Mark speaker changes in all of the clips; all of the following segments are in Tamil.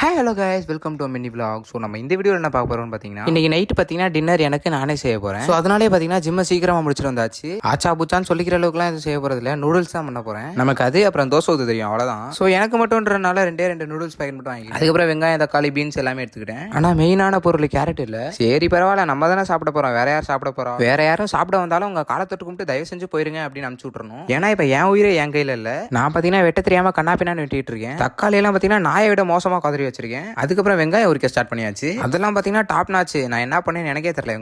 Speaker 1: Hi hello guys, welcome to mini vlog. So நம்ம இந்த வீடியோவில் என்ன பார்க்க போகிறோம்னு பார்த்தீங்கன்னா, இன்னைக்கு நைட்டு பார்த்தீங்கன்னா டின்னர் எனக்கு நானே செய்ய போகிறேன். ஸோ அதனாலே பார்த்தீங்கன்னா ஜிம்மை சீக்கிரமாக முடிச்சுட்டு வந்தாச்சு. ஆச்சா பூச்சான்னு சொல்லிக்கிற அளவுக்குலாம் எதுவும் செய்ய போகிறது இல்லை, நூடுல்ஸ் தான் பண்ண போகிறேன். நமக்கு அது அப்புறம் தோசை ஊற்று தெரியும், அவ்வளோதான். ஸோ எனக்கு மட்டும்ன்றனால ரெண்டு நூடுல்ஸ் பேக்கெட் மட்டும் வாங்கி அதுக்கப்புறம் வெங்காயம் தக்காளி பீன்ஸ் எல்லாமே எடுத்துக்கிட்டேன். ஆனால் மெயினான பொருள் கேரட் இல்லை. சரி பரவாயில்ல, நம்ம தானே சாப்பிட போகிறோம், வேற யாரும் சாப்பிட போகிறோம். வேற யாரும் சாப்பிட வந்தாலும் உங்கள் காலத்தொட்டு கும்பிட்டு தயவு செஞ்சு போயிருங்க அப்படின்னு அனுப்பிச்சு விட்றணும். ஏன்னா இப்போ என் உயிரே என் கையில் இல்லை. நான் பார்த்தீங்கன்னா வெட்ட தெரியாமல் கண்ணா பின்னான்னு வெட்டிட்டு இருக்கேன். தக்காளி எல்லாம் பார்த்தீங்கன்னா நாயை விட மோசமாக கதறி வச்சிருக்கேன். அதுக்கப்புறம் வெங்காயம் உரிக்க ஸ்டார்ட் பண்ணியாச்சு. அதெல்லாம் பாத்தீங்கன்னா டாப் நாச்சு. நான் என்ன பண்ணேன்னு எனக்கே தெரியல.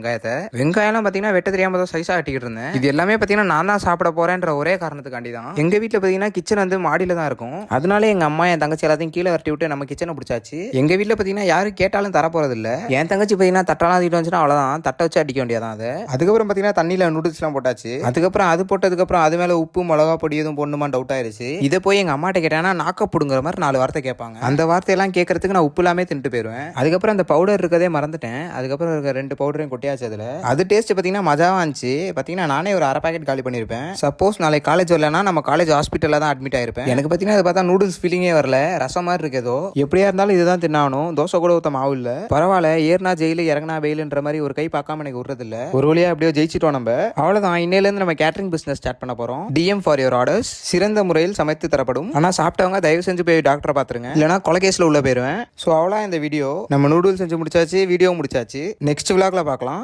Speaker 1: வெங்காயம் பாத்தீங்கன்னா வெட்ட தெரியாம தான் சைஸா கட்டிக்கிட்டு இருந்தேன். இது எல்லாமே பாத்தீங்கன்னா நான் தான் சாப்பிட போறேன்ற ஒரே காரணத்துக்காண்டி தான். எங்க வீட்டுல பாத்தீங்கன்னா கிச்சன் வந்து மாடியில தான் இருக்கும். அதனால எங்க அம்மா என் தங்கச்சி எல்லாத்தையும் கீழே வரட்டி விட்டு நம்ம கிச்சனை பிடிச்சாச்சு. எங்க வீட்டுல பாத்தீங்கன்னா யாரு கேட்டாலும் தர போறது இல்ல. என் தங்கச்சி பாத்தீங்கன்னா தட்டெல்லாம் தீட்டு வந்துச்சுன்னா அவ்வளவுதான், தட்டை வச்சு அடிக்க வேண்டியதான். அதை அதுக்கப்புறம் பாத்தீங்கன்னா தண்ணியில நூடுல்ஸ் எல்லாம் போட்டாச்சு. அதுக்கப்புறம் அது போட்டதுக்கு அப்புறம் அது மேல உப்பு மிளகா பொடி எதுவும் போடணுமா டவுட் ஆயிருச்சு. இதை போய் எங்க அம்மாட்ட கேட்டாங்கன்னா நாக்கப்புடுங்கிற மாதிரி 4 வார்த்தை கேட்பாங்க. அந்த வார்த்தையெல்லாம் கேட்கறதுக்கு நான் உப்பு எல்லாமே தின்ட்டு போயிருவேன். அதுக்கப்புறம் அந்த பவுடர் இருக்கதே மறந்துட்டேன். அதுக்கப்புறம் இருக்க 2 பவுடரையும் கொட்டியாச்சு. அதுல அது டேஸ்ட் பார்த்தீங்கன்னா மஜாவா இருந்துச்சு. பார்த்தீங்கன்னா நானே ஒரு அரை பாக்கெட் காலி பண்ணியிருப்பேன். சப்போஸ் நாளைக்கு காலேஜ் வரலன்னா நம்ம காலேஜ் ஹாஸ்பிட்டலில் தான் அட்மிட் ஆயிருப்பேன். எனக்கு பார்த்தீங்கன்னா அதை பார்த்தா நூடுல்ஸ் ஃபீலிங்கே வரல, ரசம் மாதிரி இருக்கு. ஏதோ எப்படியா இருந்தாலும் இதுதான் தின்னாகணும். தோசை கூட ஊற்ற மாவு இல்லை. பரவாயில்ல, ஏறினா ஜெயிலு இறங்கினா வெயிலுன்ற மாதிரி ஒரு கை பார்க்காம எனக்கு விடுறது இல்லை. ஒரு வழியா அப்படியே ஜெயிச்சிட்டோம் நம்ம. அவ்வளோதான், இன்னையிலேருந்து நம்ம கேட்டரிங் பிசினஸ் ஸ்டார்ட் பண்ண போறோம். டிஎம் ஃபார் யுவர் ஆர்டர்ஸ் சிறந்த முறையில் சமைத்து தரப்படும். ஆனால் சாப்பிட்டவங்க தயவு செஞ்சு போய் டாக்டரை பார்த்துருங்க, இல்லைனா கொலைகேஸில் உள்ள போயிருவேன். ஸோ அவ்வளோ இந்த வீடியோ நம்ம நூடுல்ஸ் செஞ்சு முடிச்சாச்சு, வீடியோ முடிச்சாச்சு. நெக்ஸ்ட் விலாக்ல பார்க்கலாம்.